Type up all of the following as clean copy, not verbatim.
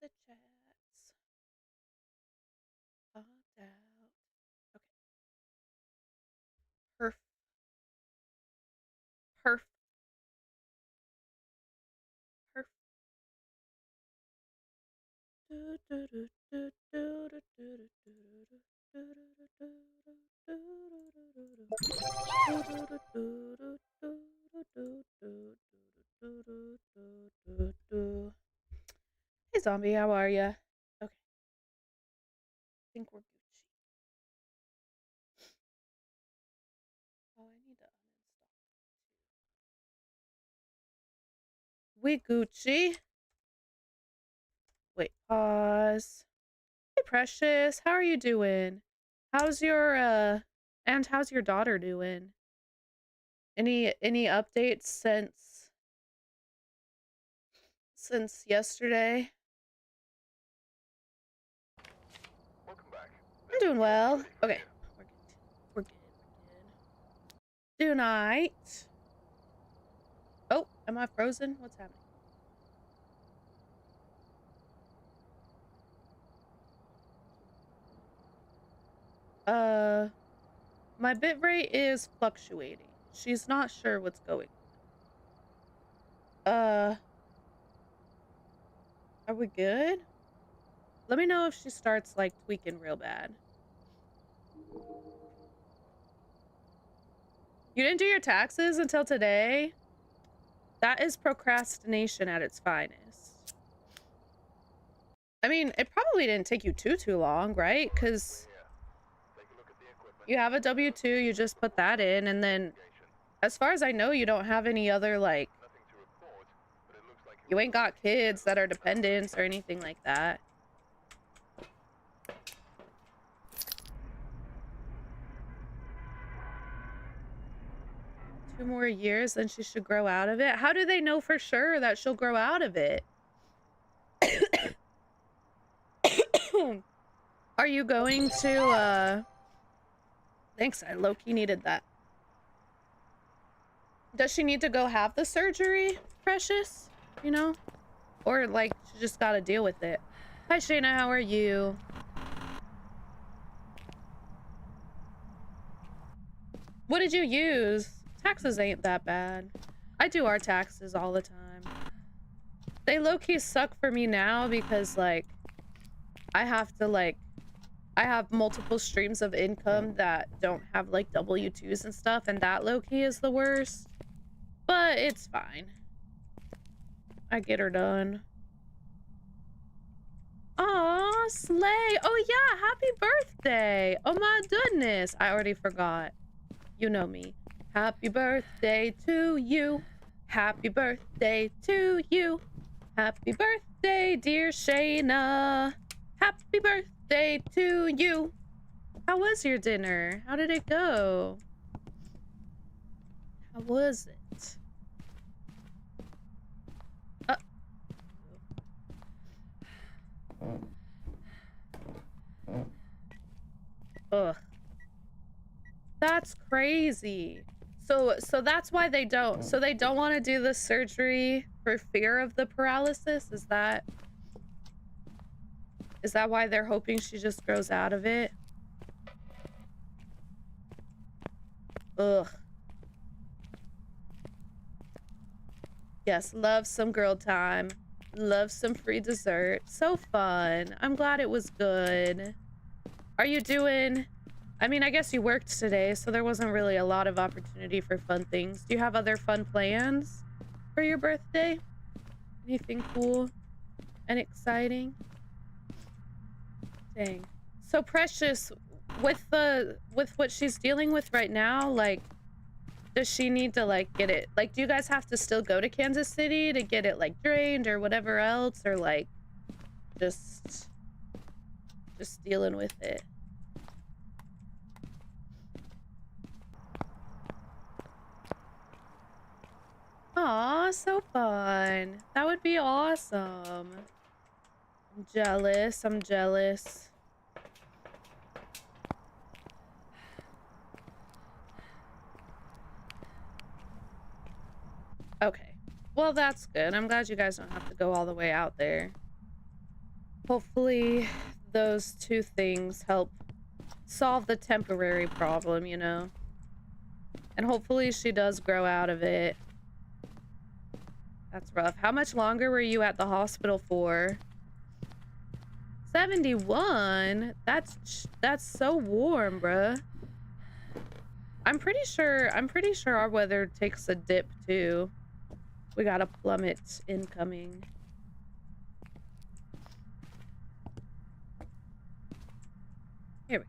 Get the chats popped out. Okay. Perf. Perf. Perf. Hey zombie, how are ya? Okay, I think we're Gucci. Oh, I need to uninstall. We Gucci. Wait, pause. Hey Precious, how are you doing? How's your and how's your daughter doing? Any updates since yesterday? Welcome back. I'm doing well. Okay, we're good. Tonight. Oh, am I frozen? What's happening? My bitrate is fluctuating. She's not sure what's going on. Are we good? Let me know if she starts like tweaking real bad. You didn't do your taxes until today? That is procrastination at its finest. I mean, it probably didn't take you too long, right? Because you have a W-2, you just put that in, and then as far as I know, you don't have any other, like, you ain't got kids that are dependents or anything like that. Two more years, then she should grow out of it. How do they know for sure that she'll grow out of it? Are you going to, thanks, I low-key needed that. Does she need to go have the surgery, Precious? You know? Or, like, she just gotta deal with it. Hi, Shayna, how are you? What did you use? Taxes ain't that bad. I do our taxes all the time. They low-key suck for me now because, like, I have to, like, I have multiple streams of income that don't have, like, W-2s and stuff, and that low-key is the worst. But it's fine. I get her done. Aw, Slay. Oh, yeah, happy birthday. Oh, my goodness. I already forgot. You know me. Happy birthday to you. Happy birthday to you. Happy birthday, dear Shayna. Happy birthday to you. How was your dinner? How did it go? How was it? Ugh. That's crazy. So that's why they don't. So they don't want to do the surgery for fear of the paralysis? Is that why they're hoping she just grows out of it? Ugh. Yes, love some girl time. Love some free dessert. So fun. I'm glad it was good. Are you doing... I mean, I guess you worked today, so there wasn't really a lot of opportunity for fun things. Do you have other fun plans for your birthday? Anything cool and exciting? Dang. So Precious, with what she's dealing with right now, like, does she need to, like, get it, like, do you guys have to still go to Kansas City to get it, like, drained or whatever else, or like just dealing with it? Aw, so fun. That would be awesome. I'm jealous. I'm jealous. Okay. Well, that's good. I'm glad you guys don't have to go all the way out there. Hopefully those two things help solve the temporary problem, you know? And hopefully she does grow out of it. That's rough. How much longer were you at the hospital for? 71? That's so warm, bruh. I'm pretty sure our weather takes a dip too. We got a plummet incoming. Here we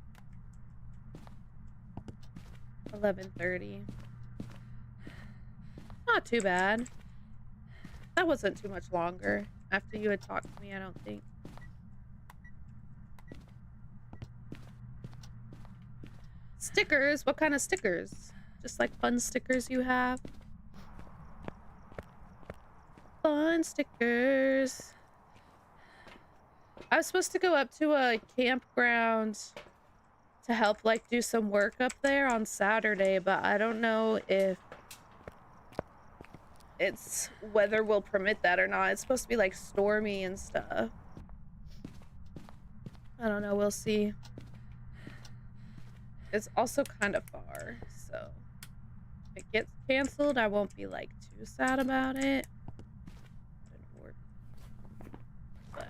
go. 11:30. Not too bad. That wasn't too much longer after you had talked to me, I don't think. Stickers? What kind of stickers? Just like fun stickers you have? Fun stickers. I was supposed to go up to a campground to help like do some work up there on Saturday, but I don't know if its weather will permit that or not. It's supposed to be like stormy and stuff. I don't know, we'll see. It's also kind of far, so if it gets canceled, I won't be like too sad about it. Didn't work. But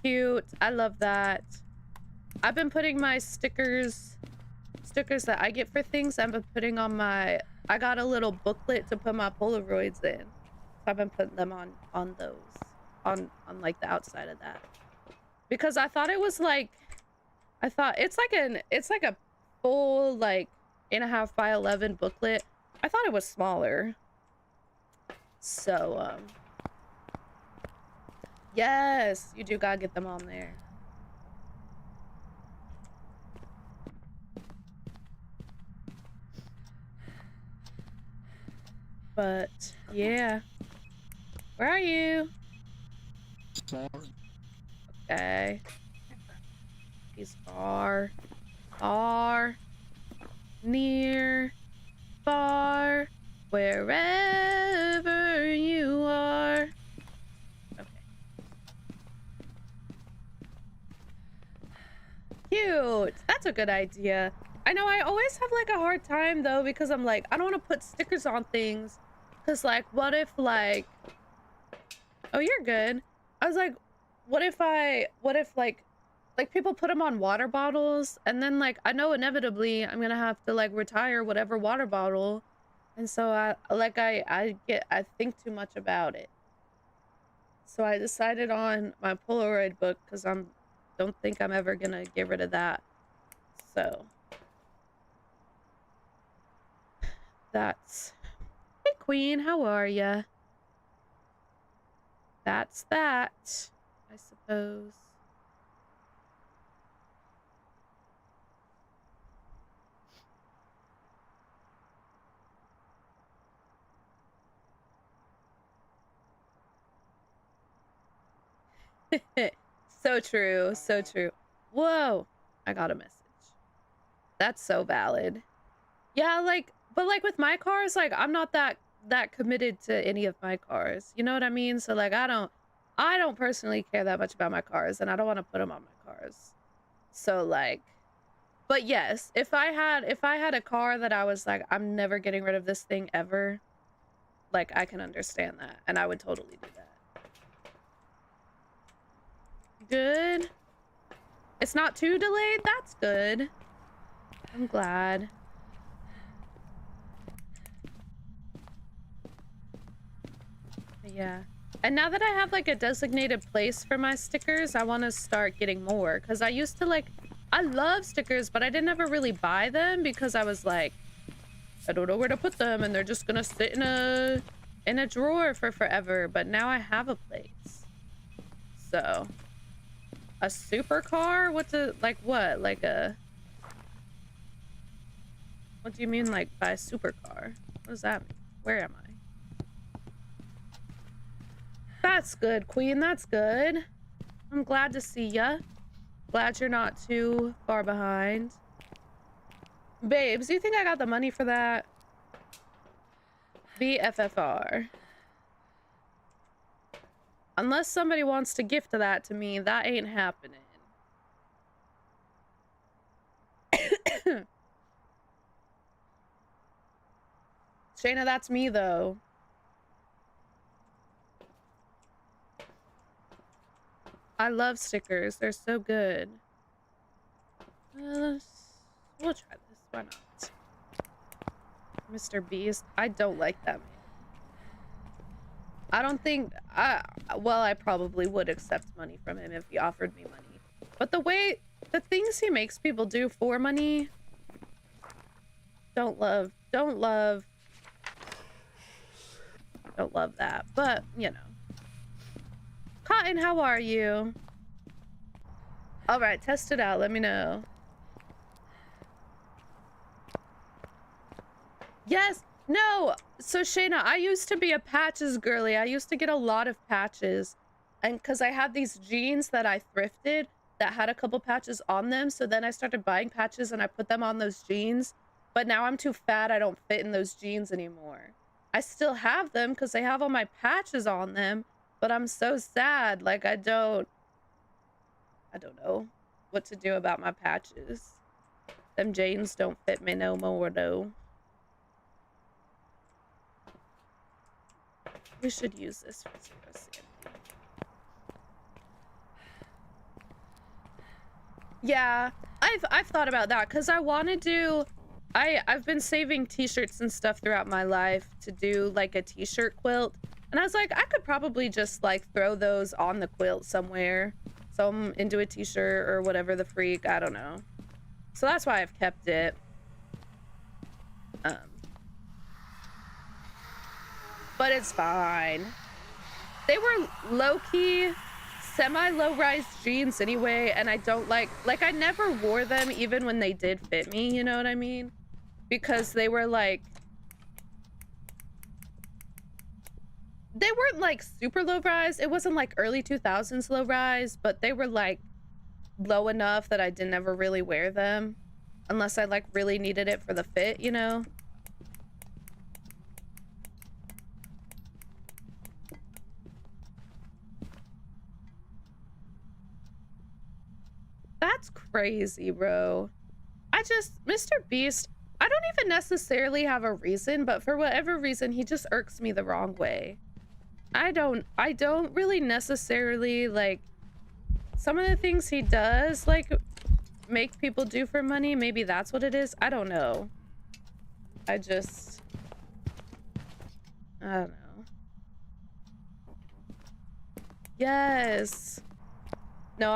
cute. I love that. I've been putting my stickers that I get for things, I've been putting on my, I got a little booklet to put my Polaroids in. So I've been putting them on those, on like the outside of that. Because I thought it was like, I thought it's like a full like 8.5 by 11 booklet. I thought it was smaller. So, yes, you do gotta get them on there. But yeah, where are you? Okay, he's far, near, far, wherever you are. Okay. Cute. That's a good idea. I know I always have like a hard time though, because I'm like, I don't want to put stickers on things. Cause like, what if like, oh, you're good. I was like, what if like people put them on water bottles, and then like, I know inevitably I'm gonna have to like retire whatever water bottle. And so I think too much about it. So I decided on my Polaroid book, cause don't think I'm ever gonna get rid of that. So that's, hey Queen, how are ya? That's that, I suppose. So true, so true. Whoa, I got a message. That's so valid. Yeah, like, but like with my cars, like I'm not that committed to any of my cars. You know what I mean? So like I don't personally care that much about my cars, and I don't want to put them on my cars. So like, but yes, if I had a car that I was like, I'm never getting rid of this thing ever, like I can understand that, and I would totally do that. Good. It's not too delayed. That's good. I'm glad. Yeah. And now that I have like a designated place for my stickers, I want to start getting more, because I used to like, I love stickers, but I didn't ever really buy them because I was like, I don't know where to put them, and they're just gonna sit in a drawer for forever. But now I have a place. So a supercar? What's a, like what? Like a, what do you mean like by supercar? What does that mean? Where am I? That's good, Queen. That's good. I'm glad to see ya. Glad you're not too far behind. Babes, do you think I got the money for that? BFFR. Unless somebody wants to gift that to me, that ain't happening. Shayna, that's me though. I love stickers. They're so good. We'll try this. Why not? Mr. Beast. I don't like that man. I don't think well, I probably would accept money from him if he offered me money. But the things he makes people do for money, don't love that. But, you know. Cotton, how are you? All right, test it out. Let me know. Yes. No. So Shayna, I used to be a patches girly. I used to get a lot of patches. And because I had these jeans that I thrifted that had a couple patches on them. So then I started buying patches and I put them on those jeans. But now I'm too fat. I don't fit in those jeans anymore. I still have them because I have all my patches on them. But I'm so sad. Like, I don't know what to do about my patches. Them jeans don't fit me no more, though. We should use this for zero sanity. Yeah, I've thought about that because I want to do. I've been saving t-shirts and stuff throughout my life to do like a t-shirt quilt. And I was like, I could probably just like throw those on the quilt somewhere. Some into a t-shirt or whatever the freak, I don't know. So that's why I've kept it. But it's fine. They were low-key, semi-low-rise jeans anyway, and I don't like I never wore them even when they did fit me, you know what I mean? Because they were like, they weren't like super low rise. It wasn't like early 2000s low rise, but they were like low enough that I didn't ever really wear them unless I like really needed it for the fit, you know? That's crazy, bro. Mr. Beast, I don't even necessarily have a reason, but for whatever reason, he just irks me the wrong way. I don't really necessarily like some of the things he does like make people do for money. Maybe that's what it is. I don't know. I don't know. Yes. No,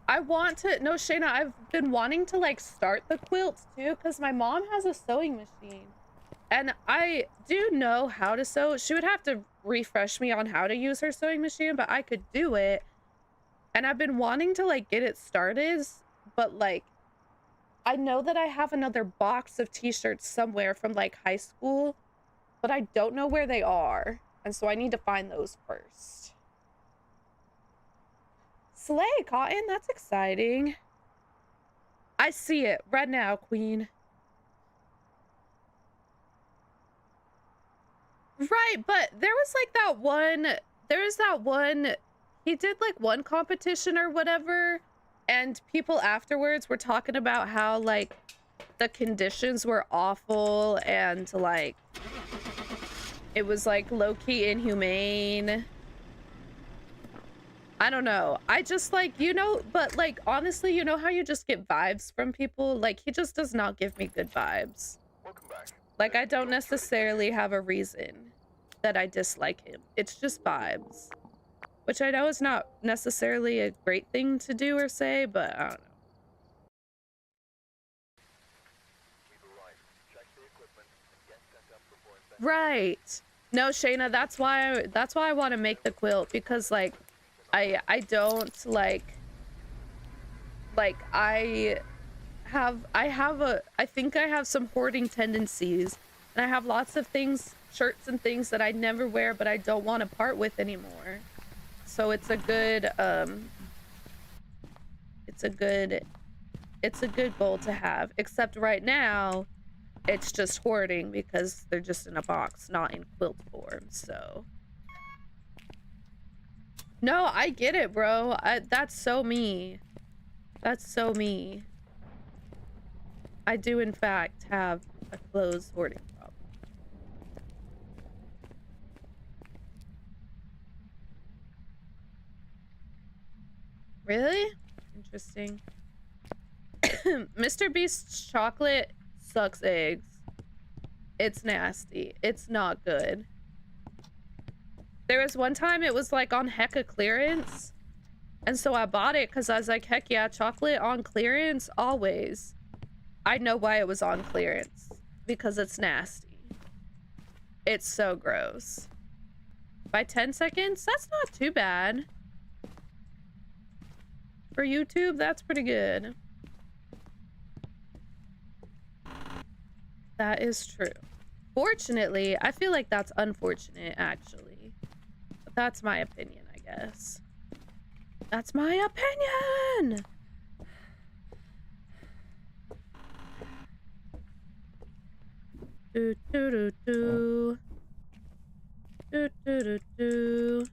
Shayna, I've been wanting to like start the quilts too because my mom has a sewing machine. And I do know how to sew. She would have to refresh me on how to use her sewing machine, but I could do it. And I've been wanting to like get it started, but like I know that I have another box of t-shirts somewhere from like high school, but I don't know where they are. And so I need to find those first. Slay, Cotton, that's exciting. I see it right now, Queen. Right, but there was that one, he did like one competition or whatever, and people afterwards were talking about how like the conditions were awful and like it was like low-key inhumane. I don't know. I just like, you know, but like honestly, you know how you just get vibes from people? Like he just does not give me good vibes. Welcome back. Like, I don't necessarily have a reason that I dislike him. It's just vibes. Which I know is not necessarily a great thing to do or say, but I don't know. Right. No, Shayna, that's why I want to make the quilt, because like I don't like I think I have some hoarding tendencies, and I have lots of things, shirts and things that I never wear but I don't want to part with anymore. So it's a good goal to have. Except right now It's just hoarding because they're just in a box, not in quilt form, so. No, I get it, bro. That's so me. That's so me. I do, in fact, have a clothes hoarding problem. Really? Interesting. Mr. Beast's chocolate sucks eggs. It's nasty. It's not good. There was one time it was like on hecka clearance. And so I bought it because I was like, heck yeah, chocolate on clearance, always. I know why it was on clearance. Because it's nasty. It's so gross. By 10 seconds, that's not too bad. For YouTube, that's pretty good. That is true. Fortunately, I feel like that's unfortunate, actually. But that's my opinion, I guess. That's my opinion! Do do do do. Do do do do.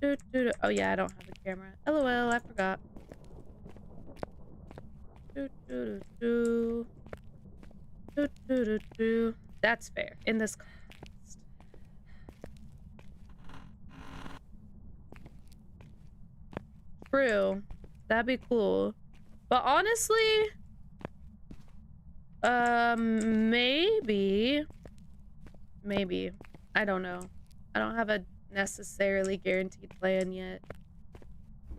Do do do. Oh yeah, I don't have a camera. LOL, I forgot. Do do do do. Do do do do. That's fair in this context. True. That'd be cool. But honestly, maybe. I don't know. I don't have a necessarily guaranteed plan yet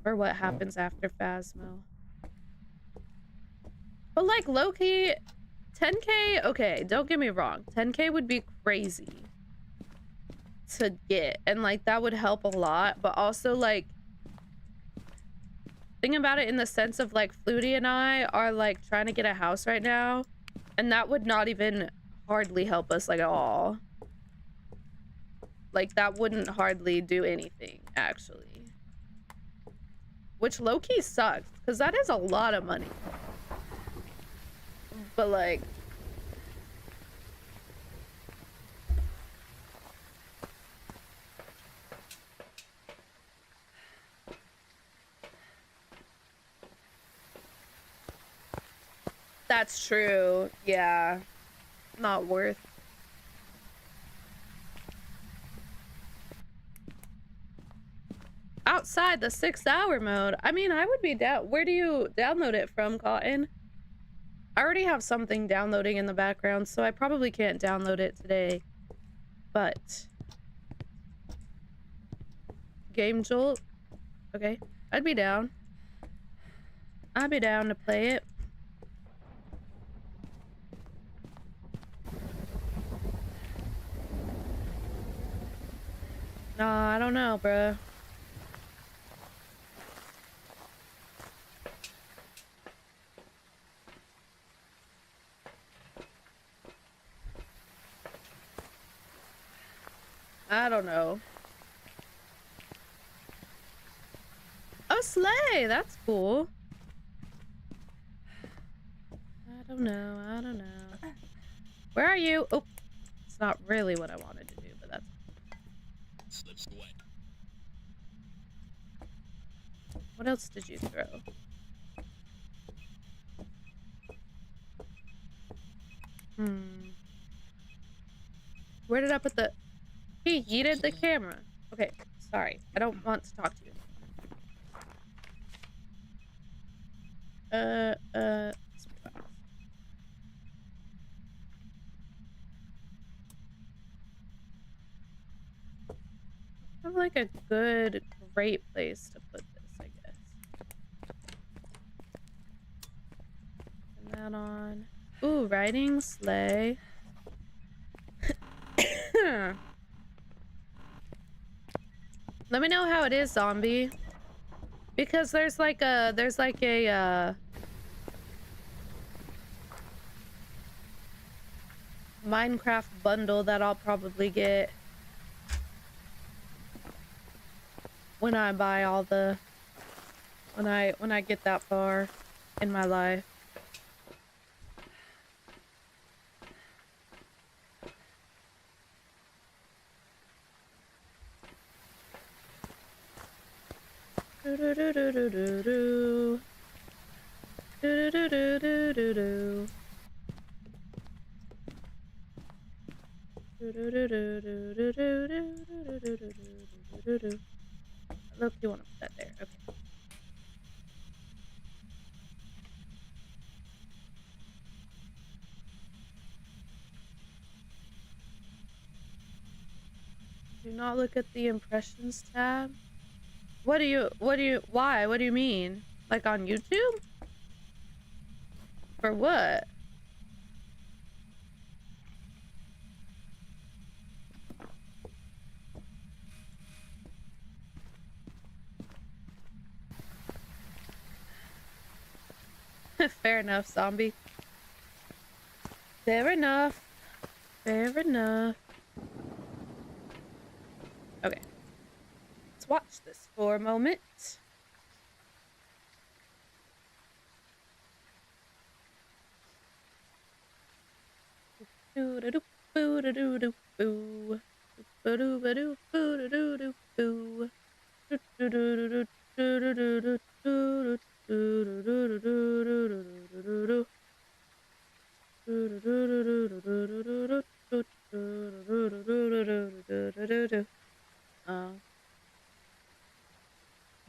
for what happens after Phasmo. But like low-key, 10K, okay, don't get me wrong. 10K would be crazy to get, and like that would help a lot, but also like think about it in the sense of like Flutie and I are like trying to get a house right now, and that would not even hardly help us like at all. Like that wouldn't hardly do anything actually, which low-key sucks because that is a lot of money. But like that's true. Yeah. Not worth. Outside the 6-hour mode. I mean, I would be down. Where do you download it from, Cotton? I already have something downloading in the background, so I probably can't download it today. But Game Jolt. Okay. I'd be down. I'd be down to play it. Nah, I don't know, bruh. I don't know. Oh, Slay! That's cool. I don't know. I don't know. Where are you? Oh, it's not really what I wanted to do, but that's... Slips away. What else did you throw? Where did I put the... He yeeted the camera. Okay, sorry. I don't want to talk to you. I have like a good, great place to put this, I guess. Turn that on. Ooh, writing Slay. Let me know how it is, zombie. Because there's like a Minecraft bundle that I'll probably get when I buy all the when I get that far in my life. Do do do do do do do. Do do do do do do. Look, you want to put that there. Okay. Do not look at the impressions tab. Why? What do you mean? Like on YouTube? For what? Fair enough, zombie. Fair enough. Fair enough. Okay. Let's watch this for a moment.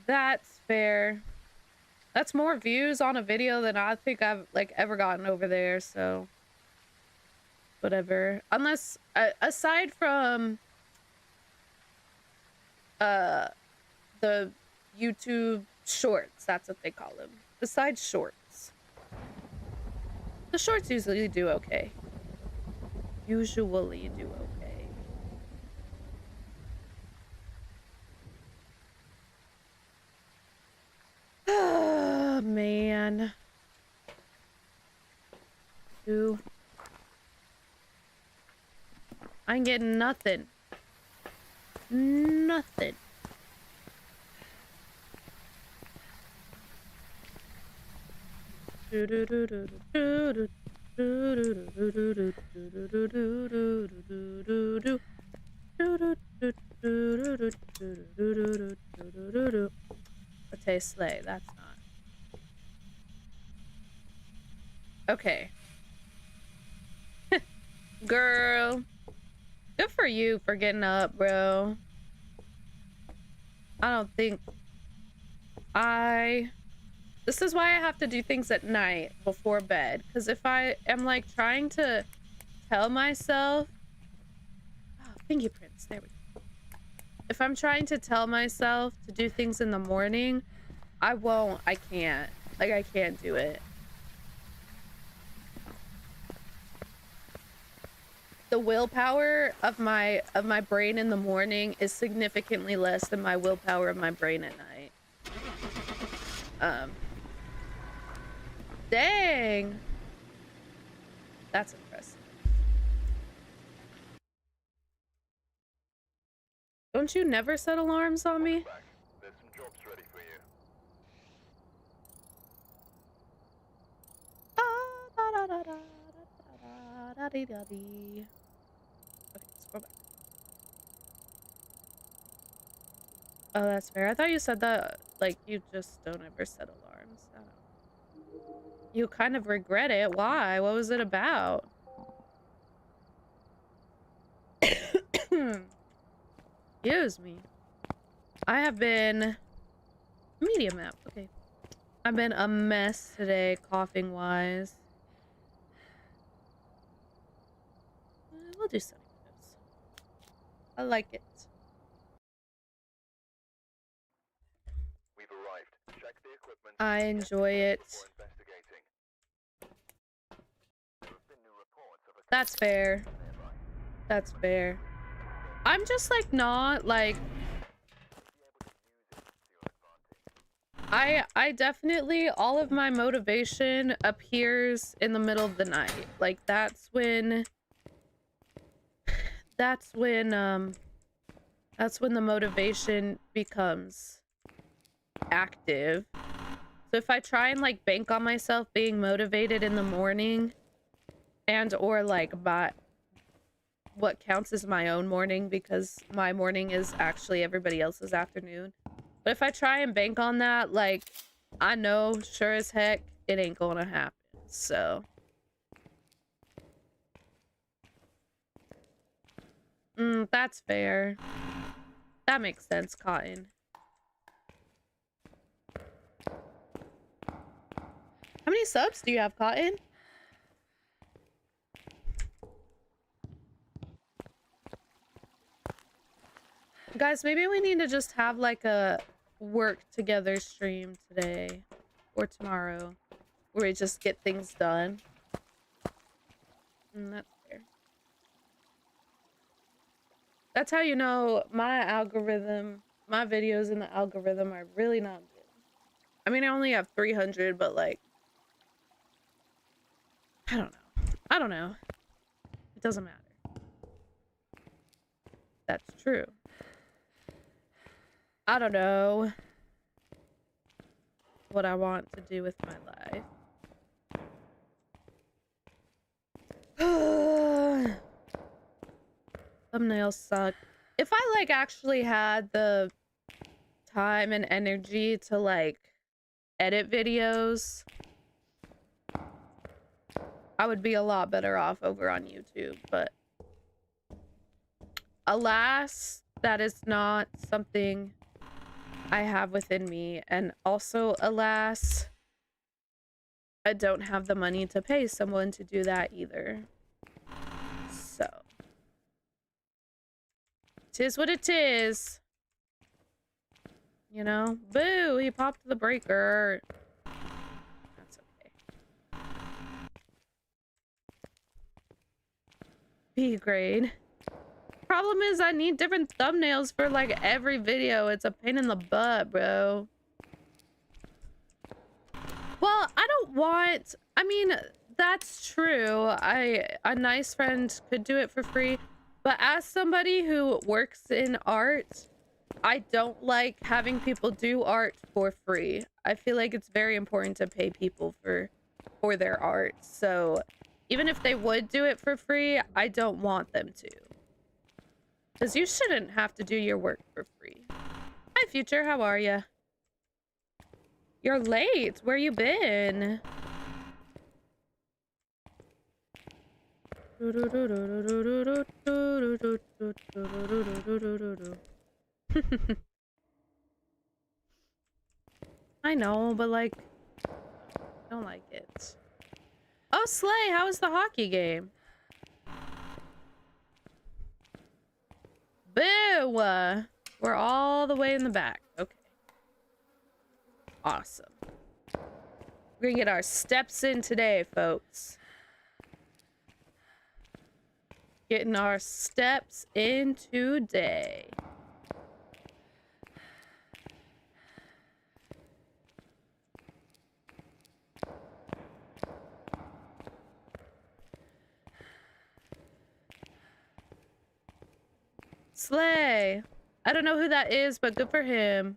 That's fair. That's more views on a video than I think I've like ever gotten over there, so whatever. Unless aside from the YouTube shorts, that's what they call them. Besides shorts. The shorts usually do okay. Usually do okay. Oh, man. Ooh. I ain't getting nothing. Nothing. A taste sleigh, that's not. Okay. Girl. Good for you for getting up, bro. I don't think this is why I have to do things at night before bed. Because if I am like trying to tell myself, oh, fingerprints, there we go. If I'm trying to tell myself to do things in the morning, I can't. Like, I can't do it. The willpower of my brain in the morning is significantly less than my willpower of my brain at night. Dang. That's impressive. Don't you never set alarms on me? There's some jobs ready for you. Okay, scroll back. Oh, that's fair. I thought you said that, like, you just don't ever set alarms. I don't know. You kind of regret it. Why? What was it about? Excuse me. I have been... Medium app. Okay. I've been a mess today, coughing-wise. We'll do some of those. I like it. We've arrived. Check the equipment. I enjoy it. Before investigating. There have been new reports of a That's fair. nearby. That's fair. I'm just like not like I definitely all of my motivation appears in the middle of the night. Like that's when the motivation becomes active. So if I try and like bank on myself being motivated in the morning and or like by what counts as my own morning because my morning is actually everybody else's afternoon. But if I try and bank on that, like, I know sure as heck it ain't gonna happen. So that's fair. That makes sense, Cotton. How many subs do you have, Cotton? Guys, maybe we need to just have like a work together stream today or tomorrow where we just get things done. That's fair. That's how you know my algorithm, my videos in the algorithm are really not good. I mean, I only have 300, but like, I don't know. I don't know. It doesn't matter. That's true. I don't know what I want to do with my life. Thumbnails suck. If I like actually had the time and energy to like edit videos, I would be a lot better off over on YouTube, but alas, that is not something I have within me. And also, alas, I don't have the money to pay someone to do that either. So, tis what it is. You know? Boo! He popped the breaker. That's okay. B grade. Problem is, I need different thumbnails for like every video. It's a pain in the butt, bro. Well, I don't want... I mean, that's true. A nice friend could do it for free. But as somebody who works in art, I don't like having people do art for free. I feel like it's very important to pay people for their art. So even if they would do it for free, I don't want them to. Because you shouldn't have to do your work for free. Hi, Future. How are you? You're late. Where you been? I know, but like, I don't like it. Oh, Slay, how was the hockey game? Boo! We're all the way in the back. Okay. Awesome. We're gonna get our steps in today, folks. Getting our steps in today. Slay. I don't know who that is, but good for him.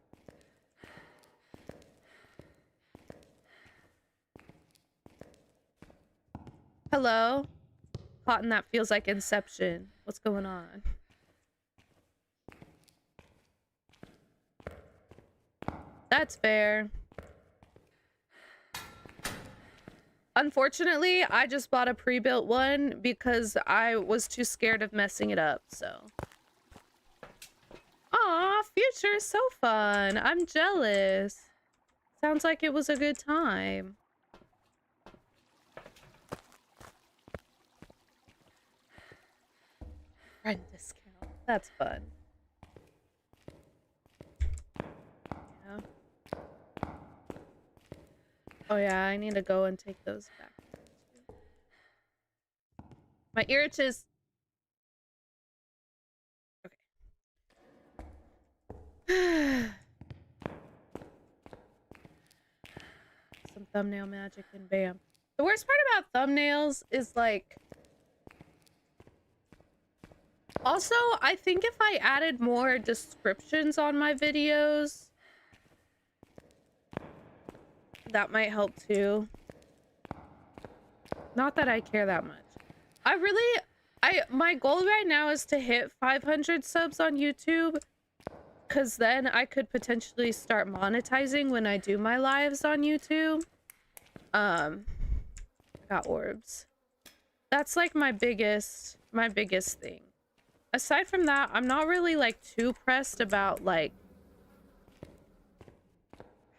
Hello? Cotton, that feels like Inception. What's going on? That's fair. Unfortunately, I just bought a pre-built one because I was too scared of messing it up, so. Aw, Future is so fun. I'm jealous. Sounds like it was a good time. Friend discount. That's fun. Yeah. Oh yeah, I need to go and take those back. My ear itches. Okay. Some thumbnail magic and bam. The worst part about thumbnails is like... Also, I think if I added more descriptions on my videos, that might help too. Not that I care that much. My goal right now is to hit 500 subs on YouTube. Because then I could potentially start monetizing when I do my lives on YouTube. I got orbs. That's like my biggest thing. Aside from that, I'm not really like too pressed about like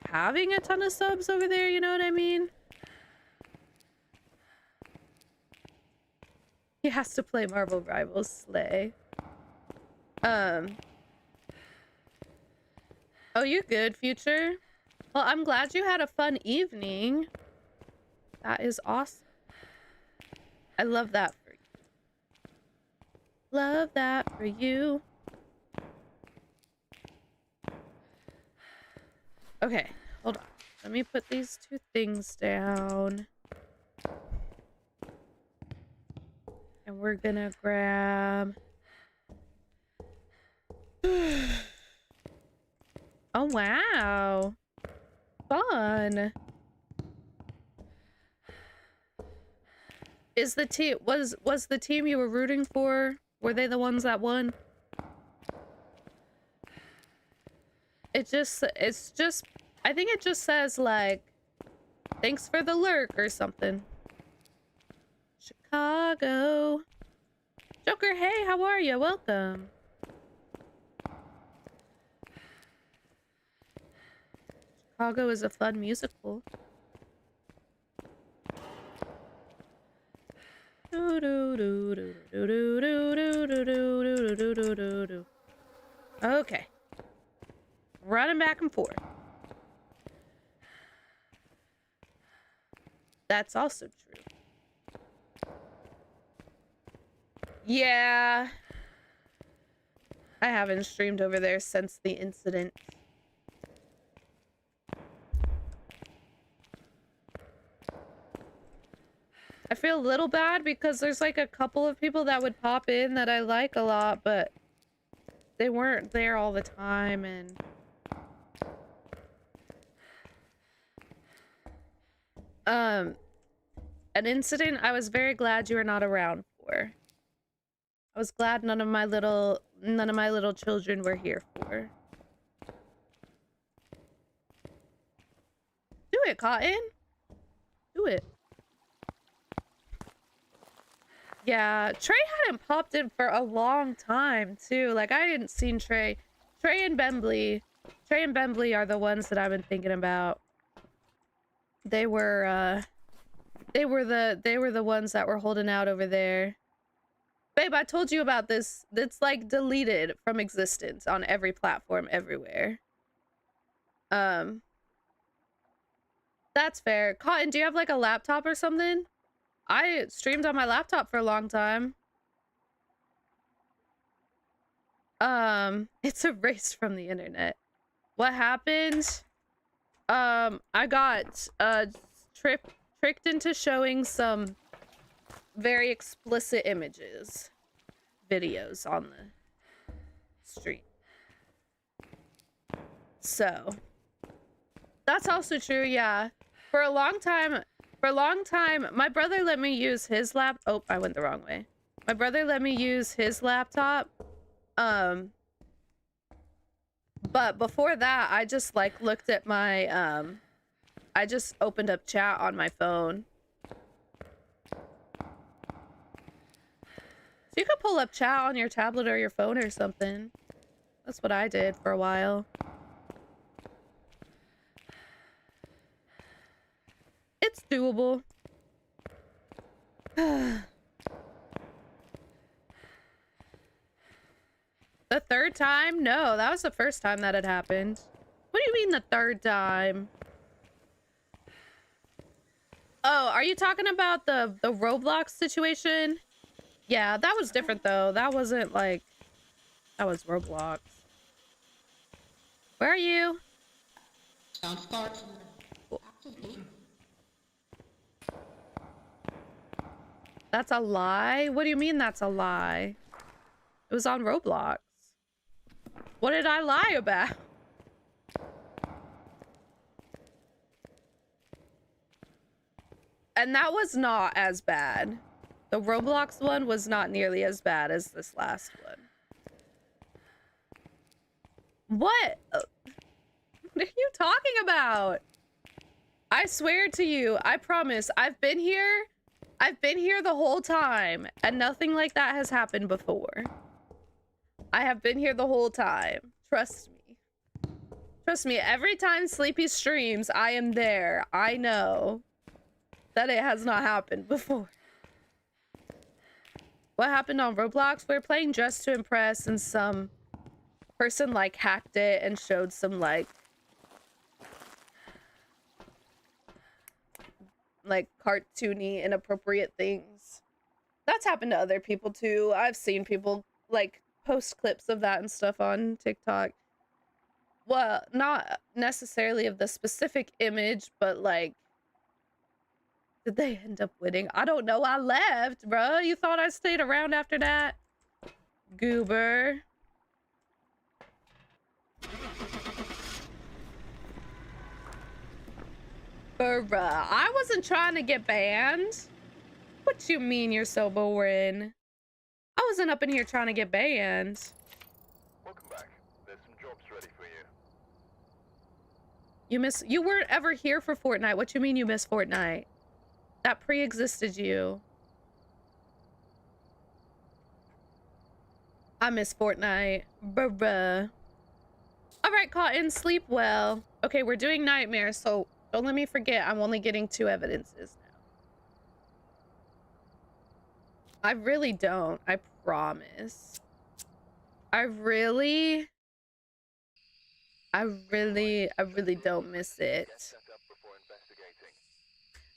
having a ton of subs over there, you know what I mean? He has to play Marvel Rivals Slay. Oh, you good, Future? Well, I'm glad you had a fun evening. That is awesome. I love that for you. Love that for you. Okay, hold on. Let me put these two things down. And we're gonna grab... Oh, wow. Fun. Is the team... Was the team you were rooting for, were they the ones that won? It's just... I think it just says, like, thanks for the lurk or something. Chicago. Joker, hey, how are you? Welcome. Chicago is a fun musical. Okay. Running back and forth. That's also true. Yeah. I haven't streamed over there since the incident. I feel a little bad because there's like a couple of people that would pop in that I like a lot, but they weren't there all the time, and an incident I was very glad you were not around for. I was glad none of my little children were here for. Do it, Cotton. Do it. Yeah, Trey hadn't popped in for a long time too. Like, I hadn't seen Trey. Trey and Bembley are the ones that I've been thinking about. They were the ones that were holding out over there. Babe, I told you about this. It's like deleted from existence on every platform everywhere. That's fair. Cotton, do you have like a laptop or something? I streamed on my laptop for a long time. It's erased from the internet. What happened? I got tricked into showing some very explicit videos on the stream. So that's also true, yeah. For a long time, my brother let me use his oh, I went the wrong way. My brother let me use his laptop. But before that, I just like looked at my, I just opened up chat on my phone. So you could pull up chat on your tablet or your phone or something. That's what I did for a while. It's doable. The third time? No, that was the first time that had happened. What do you mean the third time? Oh, are you talking about the Roblox situation? Yeah, that was different though. That wasn't like... That was Roblox. Where are you? That's a lie? What do you mean that's a lie? It was on Roblox. What did I lie about? And that was not as bad. The Roblox one was not nearly as bad as this last one. What? What are you talking about? I swear to you, I promise, I've been here the whole time, and nothing like that has happened before. I have been here the whole time. Trust me. Trust me, every time Sleepy streams, I am there. I know that it has not happened before. What happened on Roblox? We were playing Just to Impress, and some person like hacked it and showed some like cartoony, inappropriate things. That's happened to other people too. I've seen people like post clips of that and stuff on TikTok. Well, not necessarily of the specific image, but like, did they end up winning? I don't know. I left, bro. You thought I stayed around after that? Goober. Bruh, I wasn't trying to get banned. What you mean you're so boring? I wasn't up in here trying to get banned. Welcome back. There's some jobs ready for you. You weren't ever here for Fortnite. What you mean you miss Fortnite? That pre-existed you. I miss Fortnite. Bruh. All right, Cotton, sleep well. Okay, we're doing nightmares, so don't let me forget. I'm only getting 2 evidences now. I really don't. I promise. I really don't miss it.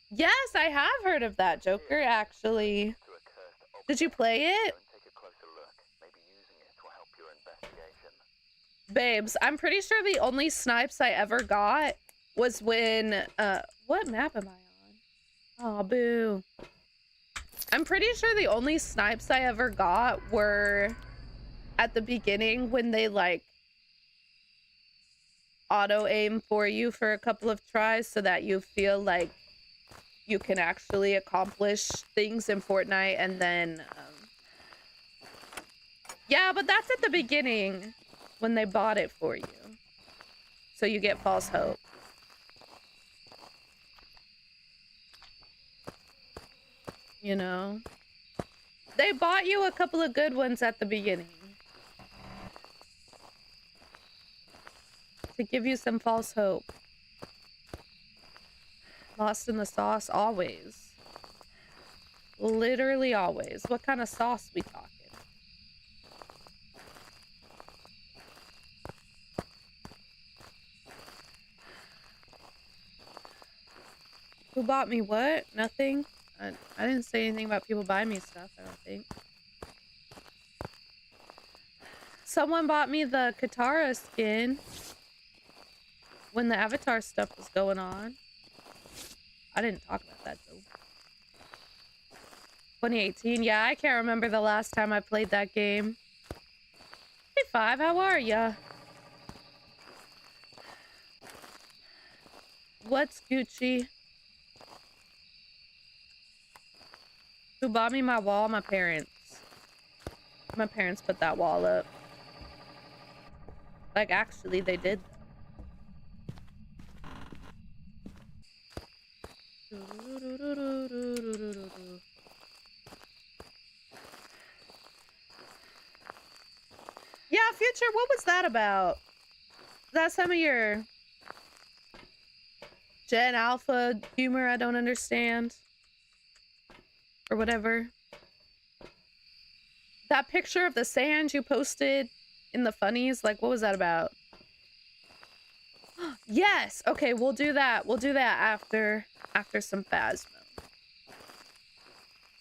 Yes, I have heard of that, Joker, actually. Did you play it? Babes, I'm pretty sure the only snipes I ever got was when, what map am I on? Oh, boo. I'm pretty sure the only snipes I ever got were at the beginning when they, like, auto-aim for you for a couple of tries so that you feel like you can actually accomplish things in Fortnite, and then, yeah, but that's at the beginning when they bought it for you. So you get false hope. You know? They bought you a couple of good ones at the beginning. To give you some false hope. Lost in the sauce, always. Literally always. What kind of sauce we talking? Who bought me what? Nothing? I didn't say anything about people buying me stuff, I don't think. Someone bought me the Katara skin when the Avatar stuff was going on. I didn't talk about that though. 2018, yeah, I can't remember the last time I played that game. Hey, Five, how are ya? What's Gucci? Who bought me my wall? My parents. My parents put that wall up. Like, actually, they did. Yeah, Future, what was that about? Is that some of your Gen Alpha humor I don't understand? Or whatever. That picture of the sand you posted in the funnies, like, what was that about? Yes! Okay, we'll do that. We'll do that after some Phasmo.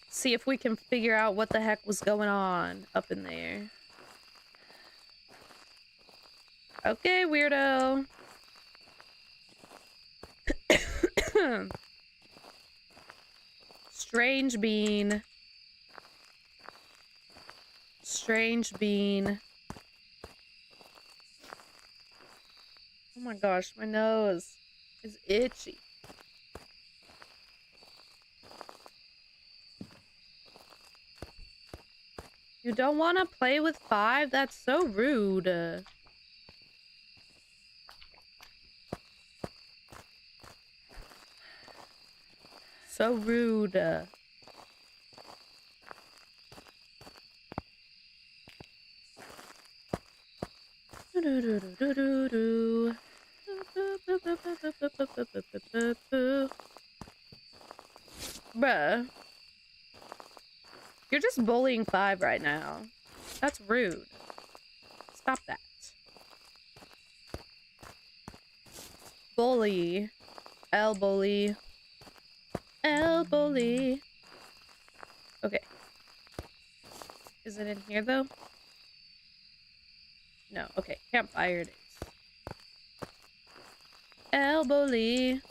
See if we can figure out what the heck was going on up in there. Okay, weirdo. Strange bean. Strange bean. Oh my gosh, my nose is itchy. You don't want to play with Five? That's so rude. So rude. Bruh. You're just bullying 5 right now. That's rude. Stop that. Bully. Bully. Bully. Okay. Is it in here though? No. Okay. Campfire it is. Bully.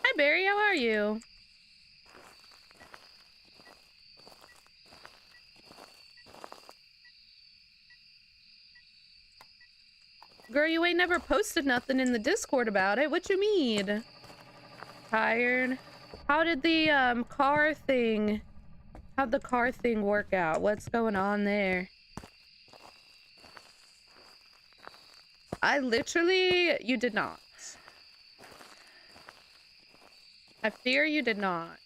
Hi Barry, how are you? Girl, you ain't never posted nothing in the Discord about it. What you mean? Tired? How did the how'd the car thing work out? What's going on there? You did not. I fear you did not.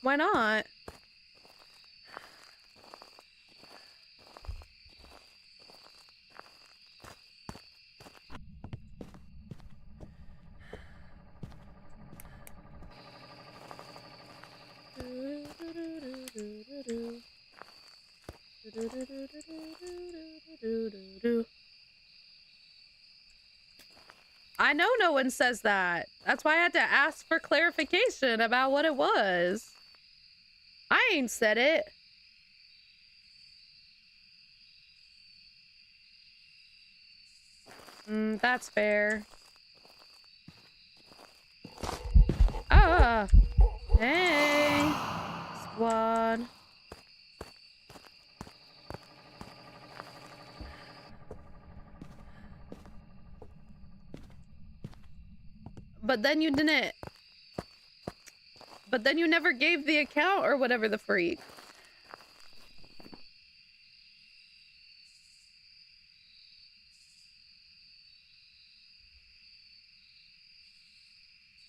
Why not? I know no one says that. That's why I had to ask for clarification about what it was. I ain't said it. That's fair. Ah. Hey. Squad. But then you didn't. But then you never gave the account or whatever the freak.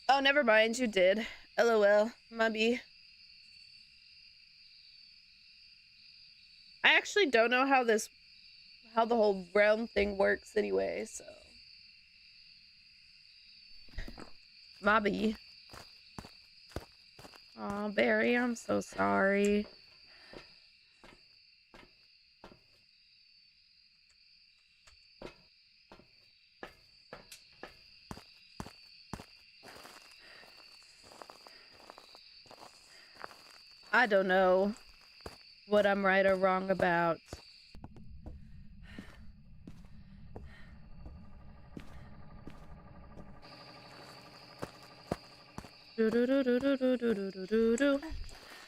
Oh, never mind. You did. LOL. Mubby. I actually don't know how the whole realm thing works anyway, so. Mobby. Aw, Barry, I'm so sorry. I don't know what I'm right or wrong about.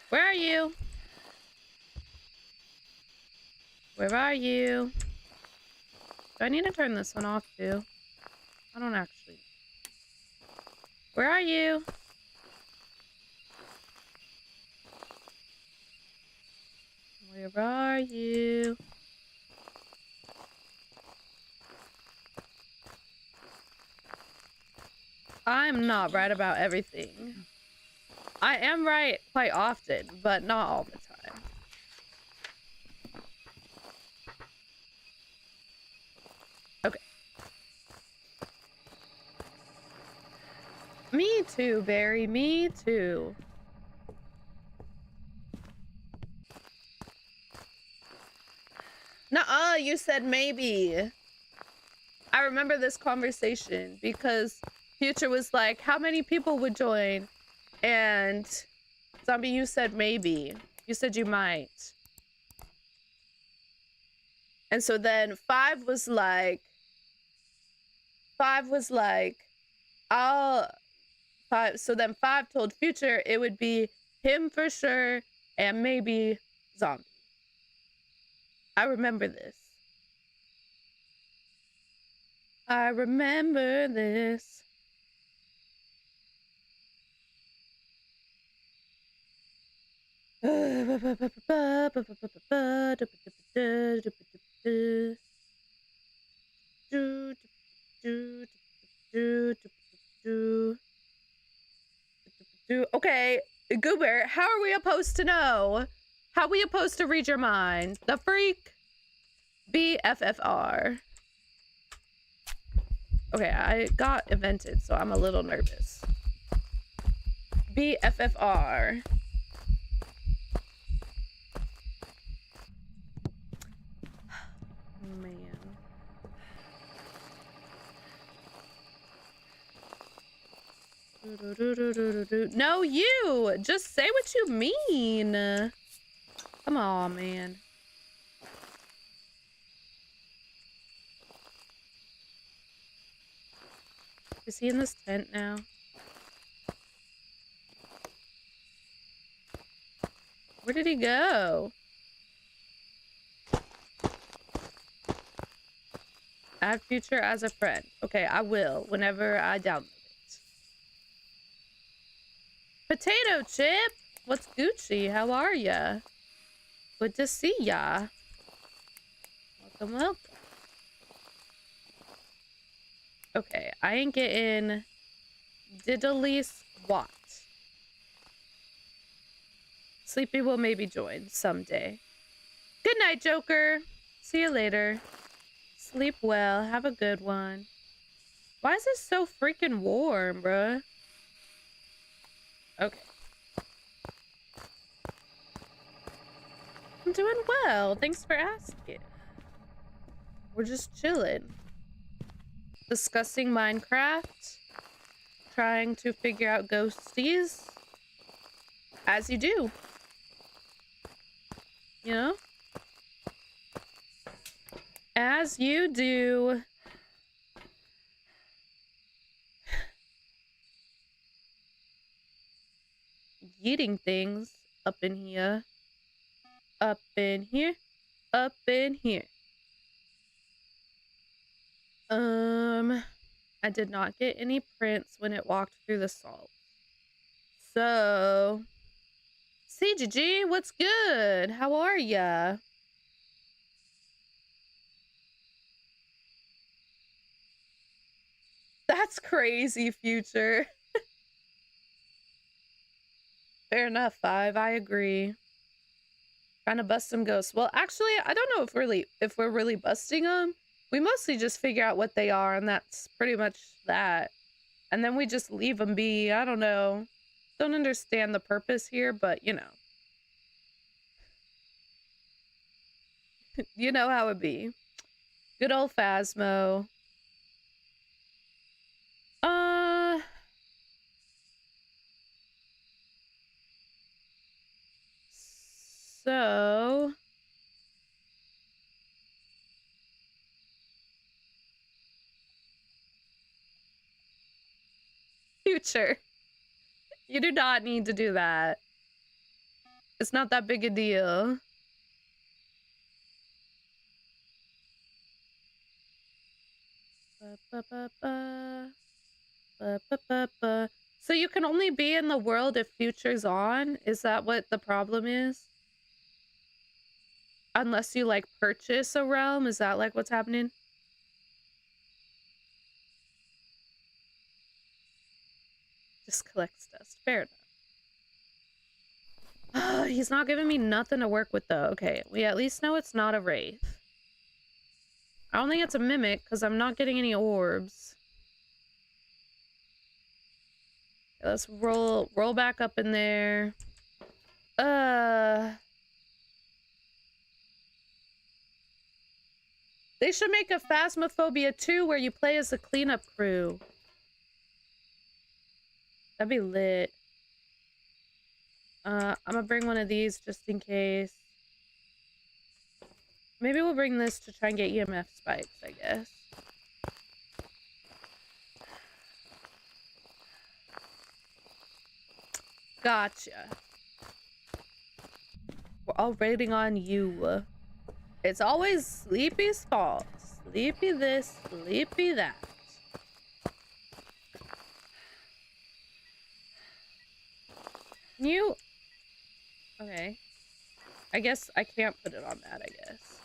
Where are you? Where are you? Do I need to turn this one off too? I don't actually. Where are you? Where are you? I'm not right about everything. I am right quite often, but not all the time. Okay. Me too, Barry. Me too. Nuh-uh, you said maybe. I remember this conversation because Future was like, how many people would join? And Zombie, you said maybe. You said you might. And so then Five was like, I'll... So then Five told Future it would be him for sure and maybe Zombie. I remember this. I remember this. Okay, Goober, how are we supposed to know? How are we supposed to read your mind? The freak? BFFR. Okay, I got invented, so I'm a little nervous. BFFR. Man. No, you! Just say what you mean. Come on, man. Is he in this tent now? Where did he go? Add Future as a friend. Okay, I will whenever I download it. Potato Chip! What's Gucci? How are ya? Good to see ya. Welcome, welcome. Okay, I ain't getting diddly squat. Sleepy will maybe join someday. Good night, Joker. See you later. Sleep well. Have a good one. Why is this so freaking warm, bruh? Okay. I'm doing well. Thanks for asking. We're just chilling. Discussing Minecraft. Trying to figure out ghosties. As you do. You know? As you do. Eating things up in here. Up in here. Up in here. I did not get any prints when it walked through the salt. So, CGG, what's good? How are ya? That's crazy, Future. Fair enough, 5. I agree. Trying to bust some ghosts. Well, actually, I don't know if we're really busting them. We mostly just figure out what they are, and that's pretty much that. And then we just leave them be. I don't know. Don't understand the purpose here, but you know. You know how it be. Good old Phasmo. So... Future. You do not need to do that. It's not that big a deal. So you can only be in the world if Future's on? Is that what the problem is? Unless you like purchase a realm? Is that like what's happening? Just collects dust. Fair enough. He's not giving me nothing to work with though. Okay, we at least know it's not a wraith. I don't think it's a mimic because I'm not getting any orbs. Okay, let's roll back up in there. They should make a Phasmophobia 2 where you play as the cleanup crew. That'd be lit. I'm gonna bring one of these just in case. Maybe we'll bring this to try and get EMF spikes, I guess. Gotcha. We're all waiting on you. It's always Sleepy's fault. Sleepy this, Sleepy that. Okay. I guess I can't put it on that, I guess.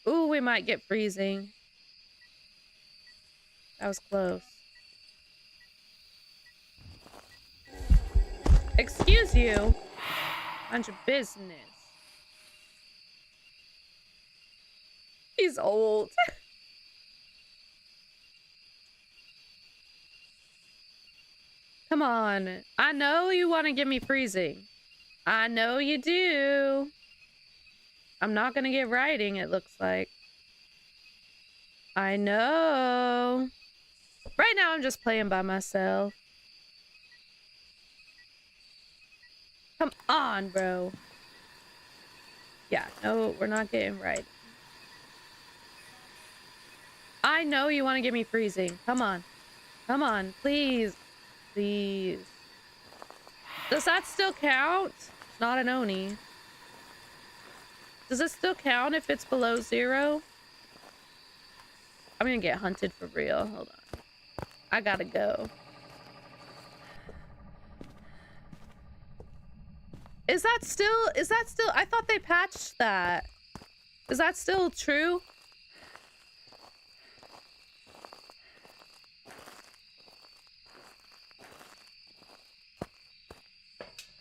Ooh, we might get freezing. That was close. Excuse you. Mind your business. He's old. Come on. I know you want to give me freezing. I know you do. I'm not gonna get writing, it looks like. I know. Right now, I'm just playing by myself. Come on, bro. Yeah, no, we're not getting right. I know you want to give me freezing. Come on. Come on, please. Please. Does that still count? It's not an Oni. Does it still count if it's below 0? I'm gonna get hunted for real. Hold on. I gotta go. Is that still, I thought they patched that. Is that still true?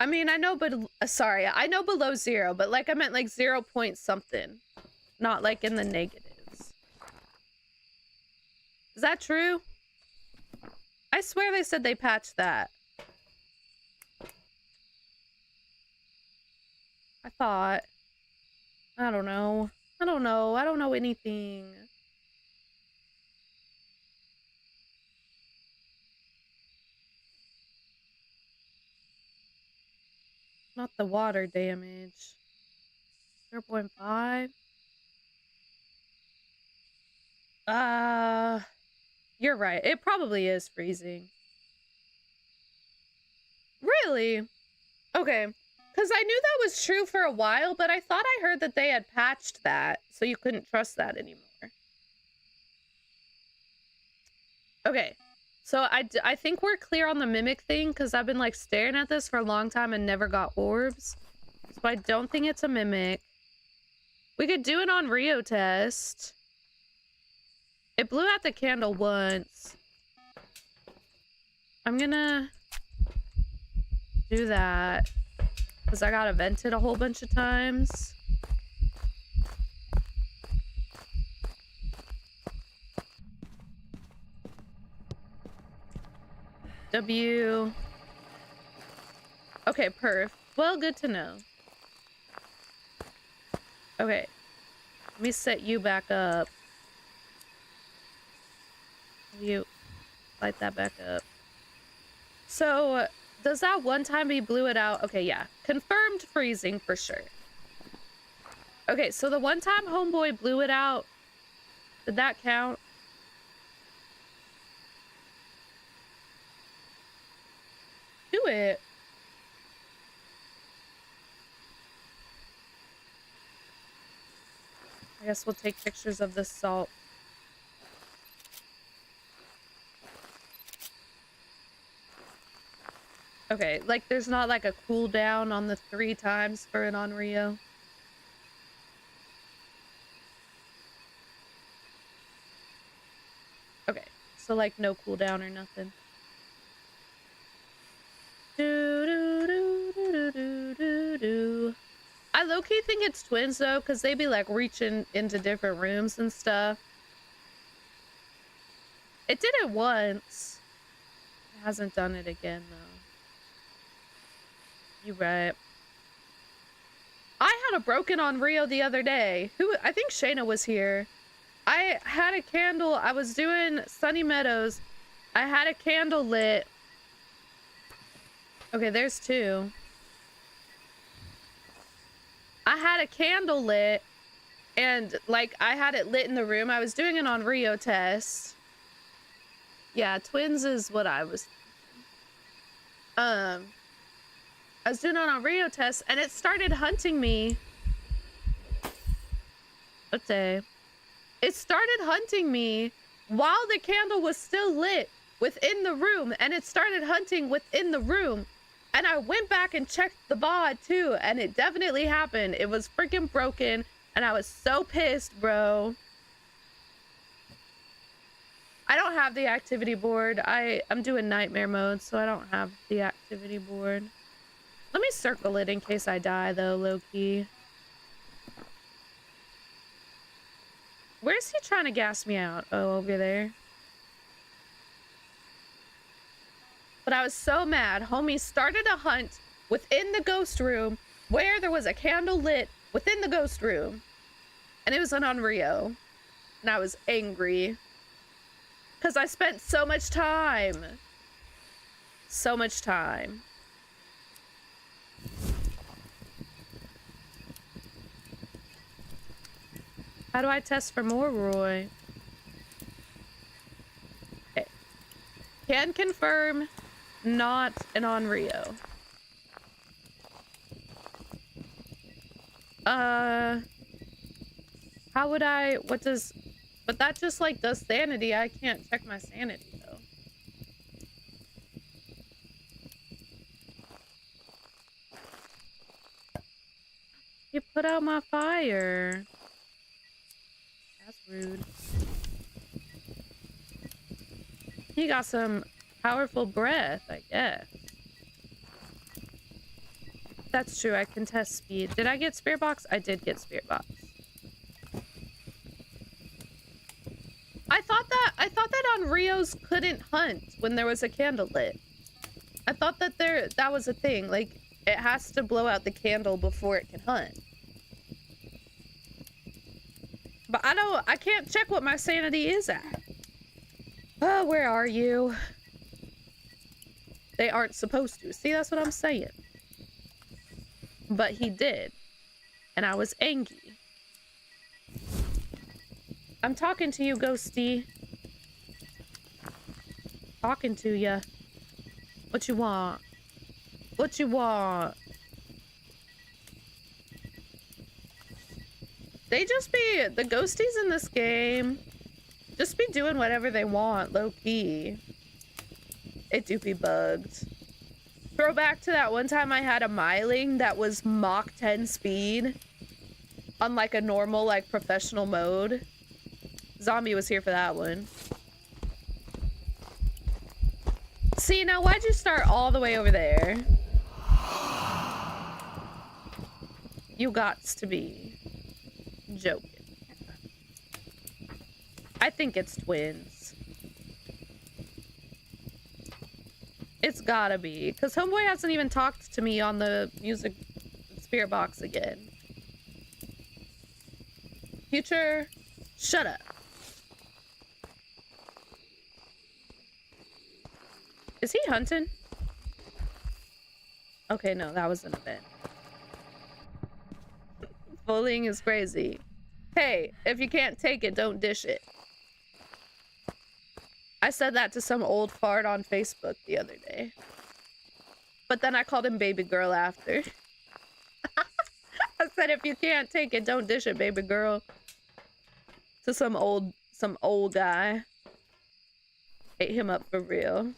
I mean, I know, but sorry, I know below 0, but like I meant like 0 point something, not like in the negatives. Is that true? I swear they said they patched that. I thought. I don't know. I don't know. I don't know anything. Not the water damage. 0.5. You're right. It probably is freezing. Really? Okay. Because I knew that was true for a while, but I thought I heard that they had patched that, so you couldn't trust that anymore. Okay. So I think we're clear on the mimic thing, because I've been like staring at this for a long time and never got orbs. So I don't think it's a mimic. We could do it on Rio test. It blew out the candle once. I'm gonna do that because I got vented a whole bunch of times. W. Okay, perf. Well, good to know. Okay. Let me set you back up. You light that back up. So, does that one time he blew it out? Okay, yeah. Confirmed freezing for sure. Okay, so the one time homeboy blew it out, did that count? Do it. I guess we'll take pictures of the salt. Okay, like there's not like a cooldown on the 3 times for it on Rio. Okay, so like no cooldown or nothing. I low-key think it's twins though, because they be like reaching into different rooms and stuff. It did it once. It hasn't done it again though. You right. I had a broken on Rio the other day. I think Shayna was here. I had a candle. I was doing Sunny Meadows. I had a candle lit. Okay, there's 2. I had a candle lit. And, like, I had it lit in the room. I was doing it on Rio test. Yeah, twins is what I was thinking. I was doing it on Rio test, and it started hunting me. What day? It started hunting me while the candle was still lit within the room, and it started hunting within the room. And I went back and checked the VOD too, and it definitely happened. It was freaking broken, and I was so pissed, bro. I don't have the activity board. I'm doing nightmare mode, so I don't have the activity board. Let me circle it in case I die, though, low-key. Where's he trying to gas me out? Oh, over there. But I was so mad. Homie started a hunt within the ghost room where there was a candle lit within the ghost room. And it was an Rio. And I was angry. Because I spent so much time. So much time. How do I test for more, Roy? Okay. Can confirm not an Rio. How would I, what does, but that just like does sanity. I can't check my sanity though. You put out my fire. That's rude. He got some powerful breath, I guess. That's true, I can test speed. Did I get spirit box? I did get spirit box. I thought that on Rios couldn't hunt when there was a candle lit. I thought that that was a thing. Like, it has to blow out the candle before it can hunt. But I can't check what my sanity is at. Oh, where are you? They aren't supposed to. See, that's what I'm saying. But he did. And I was angry. I'm talking to you, Ghosty. Talking to ya. What you want? What you want? They just be, the ghosties in this game, just be doing whatever they want, low-key. It do be bugged. Throwback to that one time I had a Myling that was Mach 10 speed on like a normal, like professional mode. Zombie was here for that one. See, now why'd you start all the way over there? You gots to be joking. I think it's twins. It's gotta be, because Homeboy hasn't even talked to me on the music spirit box again. Future, shut up. Is he hunting? Okay, no, that was an event. Bullying is crazy. Hey, if you can't take it, don't dish it. I said that to some old fart on Facebook the other day. But then I called him baby girl after. I said, if you can't take it, don't dish it, baby girl. To some old guy. Ate him up for real.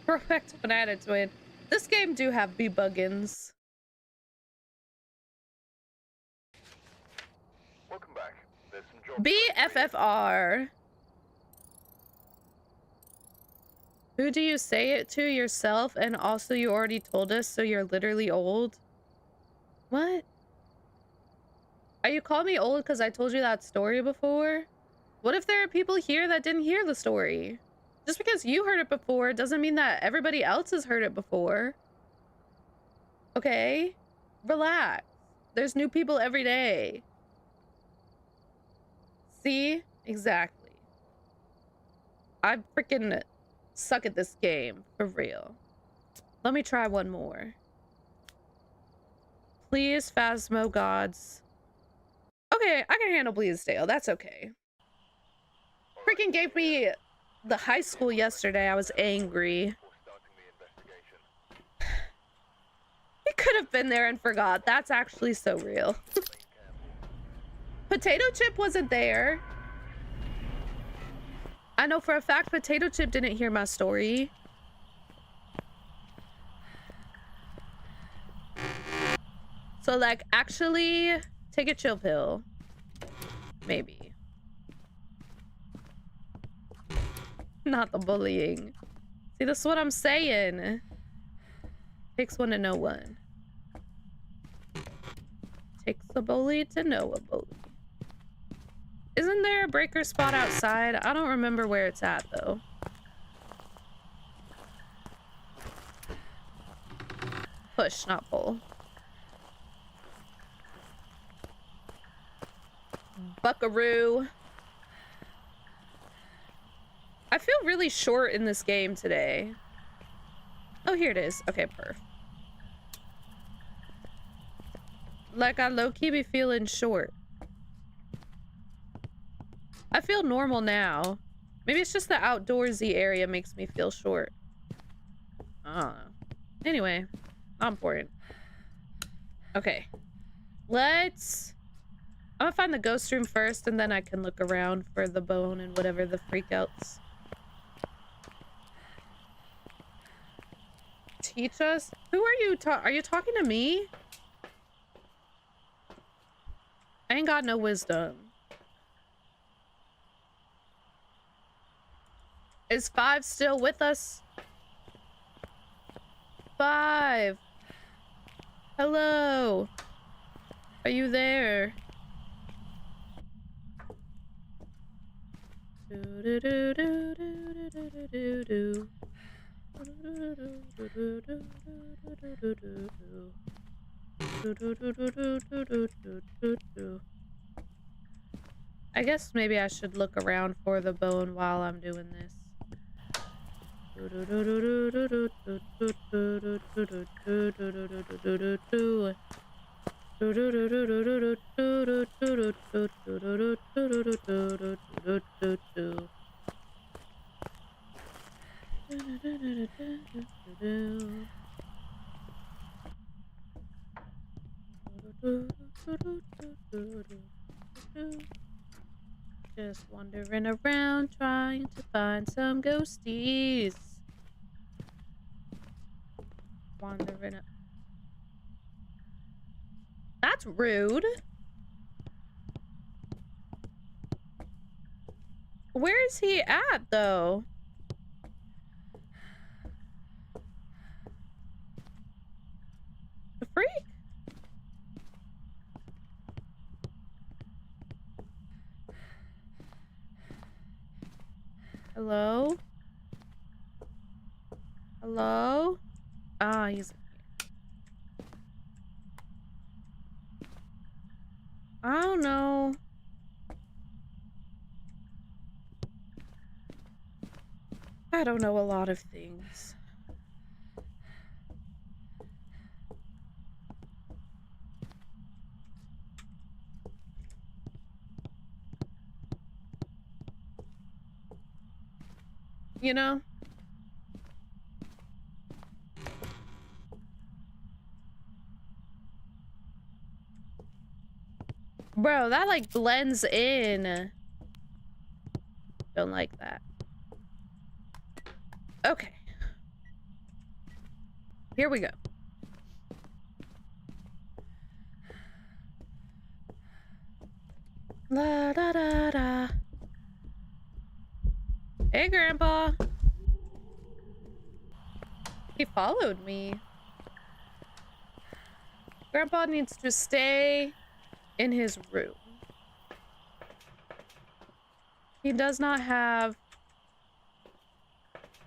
Perfect when added to it. This game do have B-buggins. Welcome back. There's some jobs. BFFR. Who do you say it to? Yourself? And also you already told us, so you're literally old? What? Are you calling me old because I told you that story before? What if there are people here that didn't hear the story? Just because you heard it before doesn't mean that everybody else has heard it before. Okay? Relax. There's new people every day. See? Exactly. I freaking suck at this game. For real. Let me try one more. Please, Phasmo gods. Okay, I can handle Bleedsdale. That's okay. Freaking gave me the high school yesterday. I was angry. He could have been there and forgot. That's actually so real. Potato Chip wasn't there. I know for a fact Potato Chip didn't hear my story. So, like, actually, take a chill pill. Maybe. Not the bullying. See, that's what I'm saying. Takes one to know one. Takes a bully to know a bully. Isn't there a breaker spot outside? I don't remember where it's at, though. Push, not pull. Buckaroo. I feel really short in this game today. Oh, here it is. Okay, perf. Like, I low-key be feeling short. I feel normal now. Maybe it's just the outdoorsy area makes me feel short. I don't know. Anyway, not important. Okay. Let's... I'm gonna find the ghost room first, and then I can look around for the bone and whatever the freakouts. Teach us? Who are you are you talking to me? I ain't got no wisdom. Is 5 still with us? 5. Hello. Are you there? I guess maybe I should look around for the bone while I'm doing this. Just wandering around trying to find some ghosties. Wandering up. That's rude. Where is he at, though? The freak? Hello? Hello? Ah, he's in here. I don't know. I don't know a lot of things. You know? Bro, that like blends in. Don't like that. Okay. Here we go. La da da da. Hey, Grandpa. He followed me. Grandpa needs to stay in his room. He does not have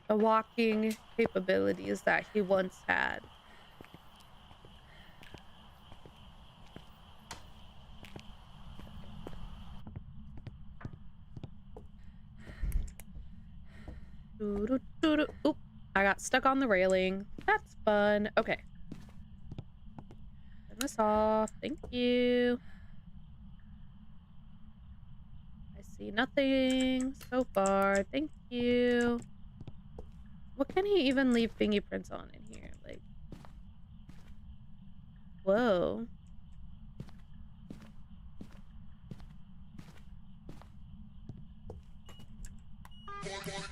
the walking capabilities that he once had. Oop, I got stuck on the railing. That's fun. Okay. Turn this off. Thank you. I see nothing so far. Thank you. What can he even leave fingerprints on in here? Like, whoa.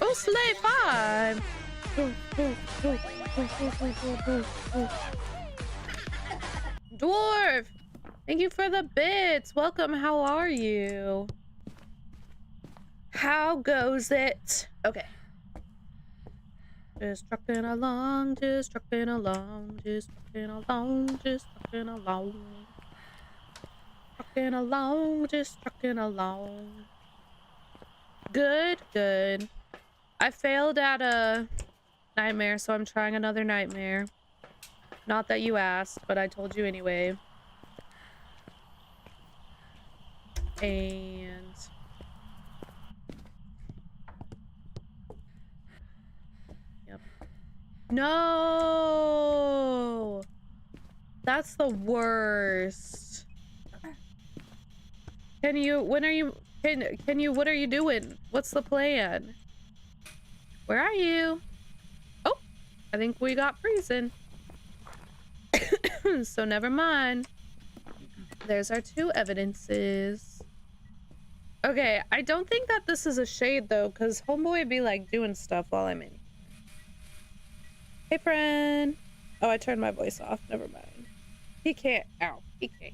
Oh, Slay 5! Dwarf! Thank you for the bits! Welcome, how are you? How goes it? Okay. Just trucking along, just trucking along, just trucking along, just trucking along. Trucking along, just trucking along. Good, good. I failed at a nightmare, so I'm trying another nightmare. Not that you asked, but I told you anyway. And... Yep. No! That's the worst. Can you, when are you, can you, what are you doing? What's the plan? Where are you? Oh, I think we got freezing. So never mind. There's our two evidences. Okay, I don't think that this is a shade though, because homeboy would be like doing stuff while I'm in. Hey, friend. Oh, I turned my voice off. Never mind. He can't. Ow. He can't.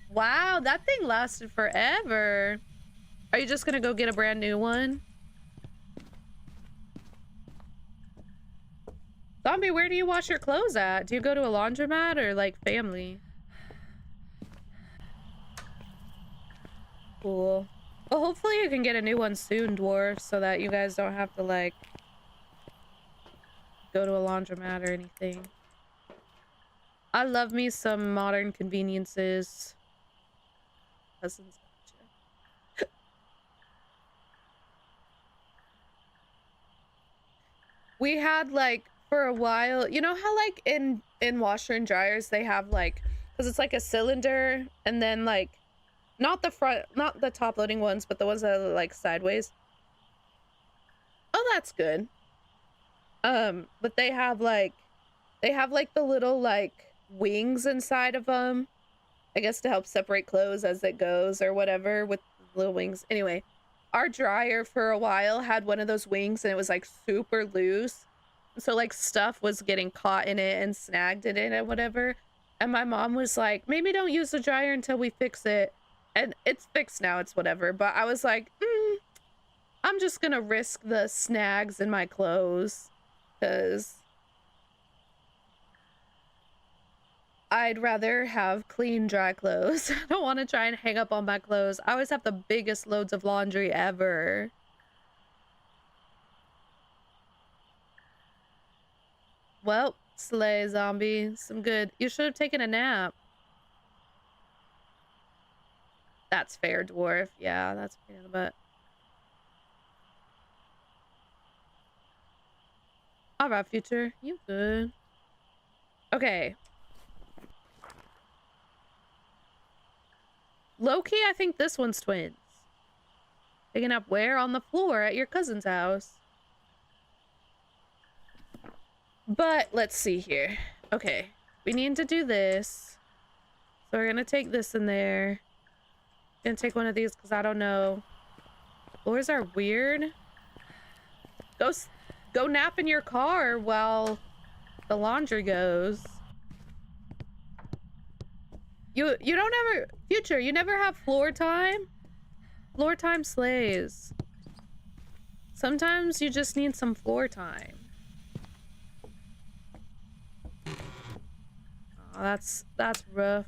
Wow, that thing lasted forever. Are you just gonna go get a brand new one? Zombie, where do you wash your clothes at? Do you go to a laundromat or like family? Cool. Well, hopefully you can get a new one soon, dwarf, so that you guys don't have to like go to a laundromat or anything. I love me some modern conveniences. Cousins. We had like for a while, you know how like in washer and dryers they have like, because it's like a cylinder and then like not the front, not the top loading ones, but the ones that are like sideways. Oh, that's good. But they have like the little like wings inside of them, I guess, to help separate clothes as it goes or whatever with little wings. Anyway, our dryer for a while had one of those wings and it was like super loose. So like stuff was getting caught in it and snagged in it and whatever. And my mom was like, maybe don't use the dryer until we fix it. And it's fixed now, it's whatever. But I was like, I'm just gonna risk the snags in my clothes. Because I'd rather have clean, dry clothes. I don't want to try and hang up on my clothes. I always have the biggest loads of laundry ever. Well, slay, zombie. Some good. You should have taken a nap. That's fair, dwarf. Yeah, that's a pain in the butt. Alright, future. You good. Okay. Low-key, I think this one's twins. Picking up where? On the floor at your cousin's house. But let's see here. Okay. We need to do this. So we're gonna take this in there. Gonna take one of these because I don't know. Floors are weird. Go nap in your car while the laundry goes. You don't ever, future, you never have floor time? Floor time slays. Sometimes you just need some floor time. Oh, that's rough.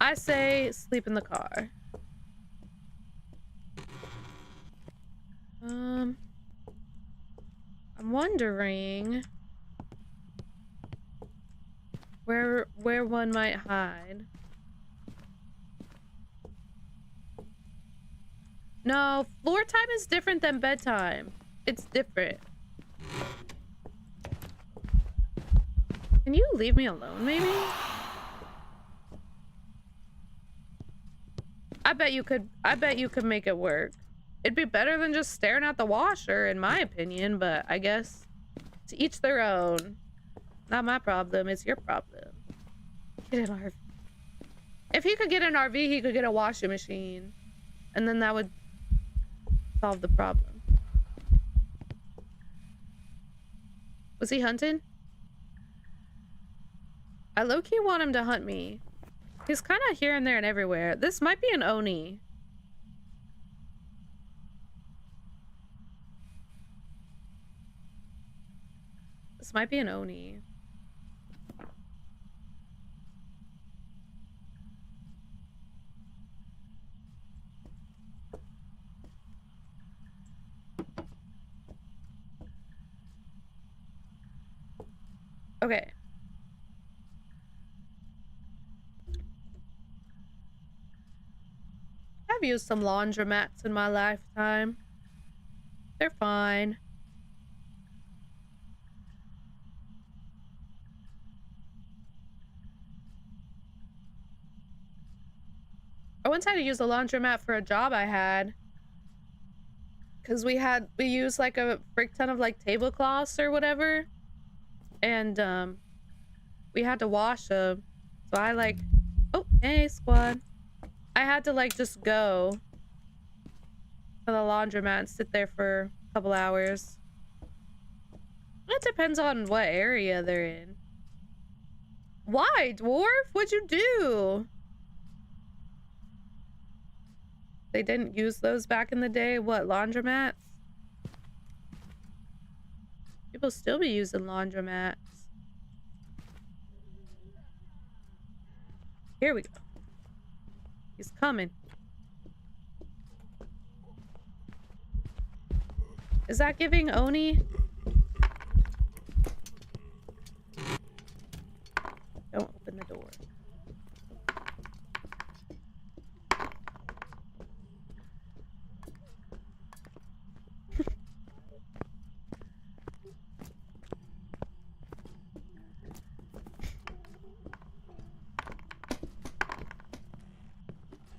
I say sleep in the car. I'm wondering where one might hide. No, floor time is different than bedtime. It's different. Can you leave me alone, maybe? I bet you could make it work. It'd be better than just staring at the washer, in my opinion, but I guess to each their own. Not my problem, it's your problem. Get in, Arf. If he could get an RV, he could get a washing machine. And then that would solve the problem. Was he hunting? I low-key want him to hunt me. He's kind of here and there and everywhere. This might be an Oni. This might be an Oni. Okay. I've used some laundromats in my lifetime. They're fine. I once had to use a laundromat for a job I had. Because we used like a frick ton of like tablecloths or whatever. And we had to wash them. So I like, oh, hey squad. I had to like just go to the laundromat and sit there for a couple hours. It depends on what area they're in. Why, dwarf? What'd you do? They didn't use those back in the day? What, laundromats? People still be using laundromats. Here we go. He's coming. Is that giving Oni? Don't open the door.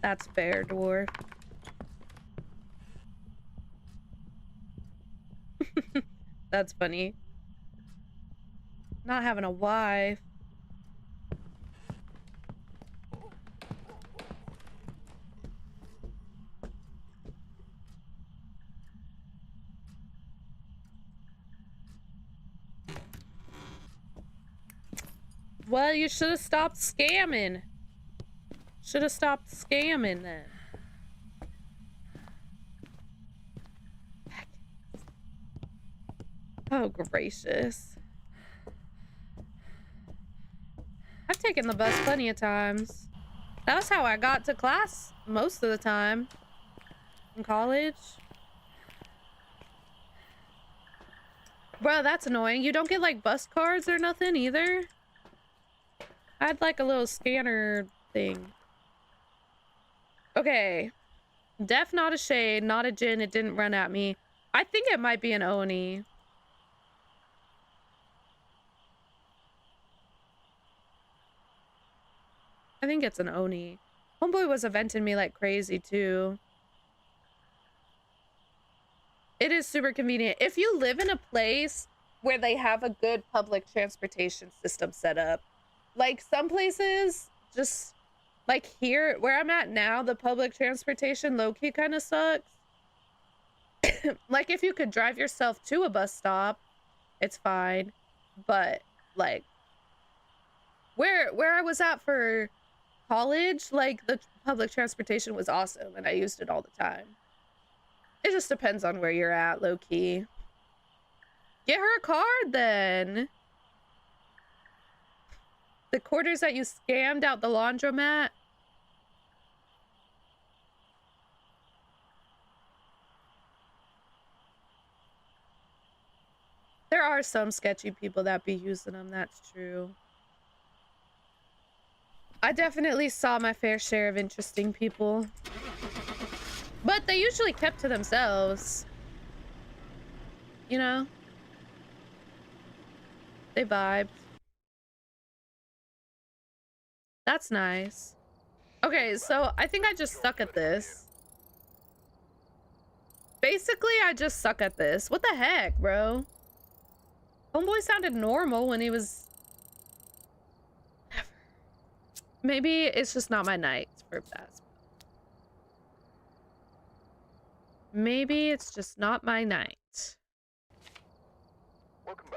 That's fair, dwarf. That's funny. Not having a wife. Well, you should have stopped scamming. Should have stopped scamming then. Oh, gracious. I've taken the bus plenty of times. That was how I got to class most of the time in college. Bro, that's annoying. You don't get like bus cards or nothing either? I had like a little scanner thing. Okay. Def, not a shade, not a Jin. It didn't run at me. I think it might be an Oni. I think it's an Oni. Homeboy was eventing me like crazy too. It is super convenient. If you live in a place where they have a good public transportation system set up, like some places just like here where I'm at now, the public transportation low-key kind of sucks. Like if you could drive yourself to a bus stop, it's fine. But like where I was at for college, like the public transportation was awesome and I used it all the time. It just depends on where you're at, low-key. Get her a card then. The quarters that you scammed out the laundromat. There are some sketchy people that be using them, that's true. I definitely saw my fair share of interesting people. But they usually kept to themselves. You know? They vibed. That's nice. Okay, so I think I just suck at this. Basically, I just suck at this. What the heck, bro? Homeboy sounded normal when he was... Maybe it's just not my night for Phasmo. Maybe it's just not my night. Welcome back.